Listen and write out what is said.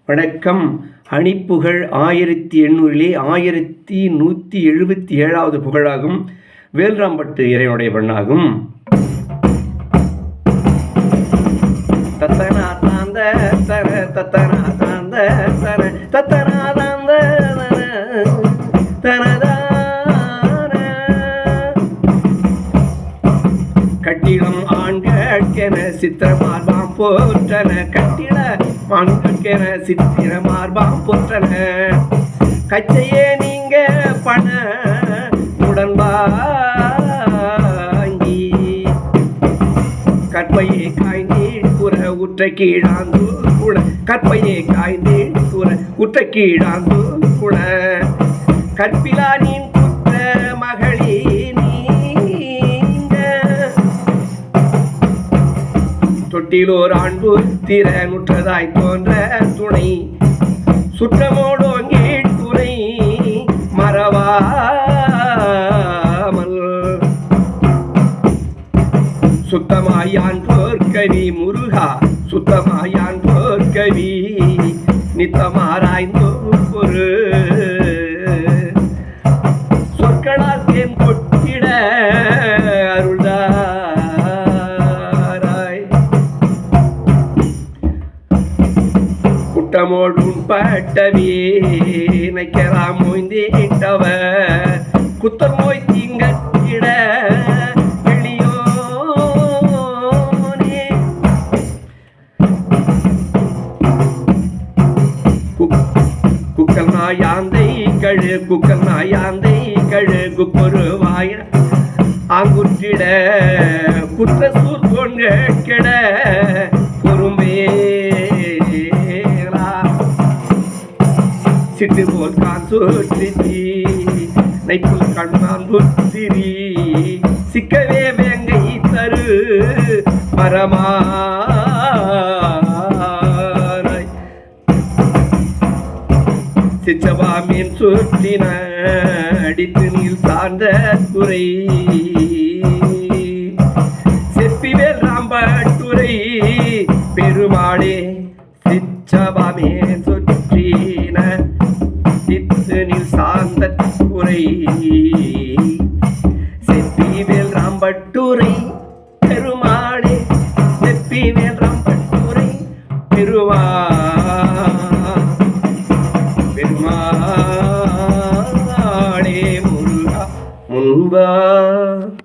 வணக்கம். அணிப்புகழ் 1800 1177வது புகழாகும். வேல்ராம்பட்டு இறைவனுடைய பண்ணாகும். தத்தனாதாந்த தர தத்தனாதாந்த தர தத்தனாதாந்த தனதான கட்டிடம் ஆண்கென சித்திரமார்பாம் போற்றன கட்டிட ஆண்கென சித்திரமார்பாம் போற்றன கச்சையே நீங்க பண உடன்பாங்கி கற்பையே காய்ந்தீழ் புற உற்ற கீழாந்து கூட கற்பையே காய்ந்தீழ் புற உற்ற கீழாந்து கூட கற்பிலா நீன் புத்த மகளி தொட்டிலோர் ஆண்டு திறனுற்றதாய் தோன்ற துணை சுற்றமோடோங்கே துணை மறவாமல் சுத்தமாயான் போர்க்கவி முருகா சுத்தமாயான் போர்க்கவி நித்தமாராய்ந்தோ ஒரு சொற்களால் தேன் கொட்டிட அருள்தாராய் குட்டமோடும் பட்டவியனைக்கராம் மொய்ந்தேட்டவ குத்தம் மொய் திங்கிட குக்கல் நாயாந்தை கழு குக்கல் நாயாந்தை கழு குப்பொருவாய ஆங்குற்றிட குற்ற சூர்கொண்ட கெட பொறுமேலா சிட்டு போல் கான் சுற்றி நைப்புல் கண்ணான் புத்திரி சிக்கவே வேங்கை தரு மரமா சிச்சவாமின் சுற்றின அடித்து நீல் சார்ந்த துறை செப்பிவேல் ராம்பட்டுரை பெருமாளே சிச்சவாமே சுற்றின அடித்து நீல் சார்ந்த துறை செப்பிவேல் ராம்பட்டுரை பெரு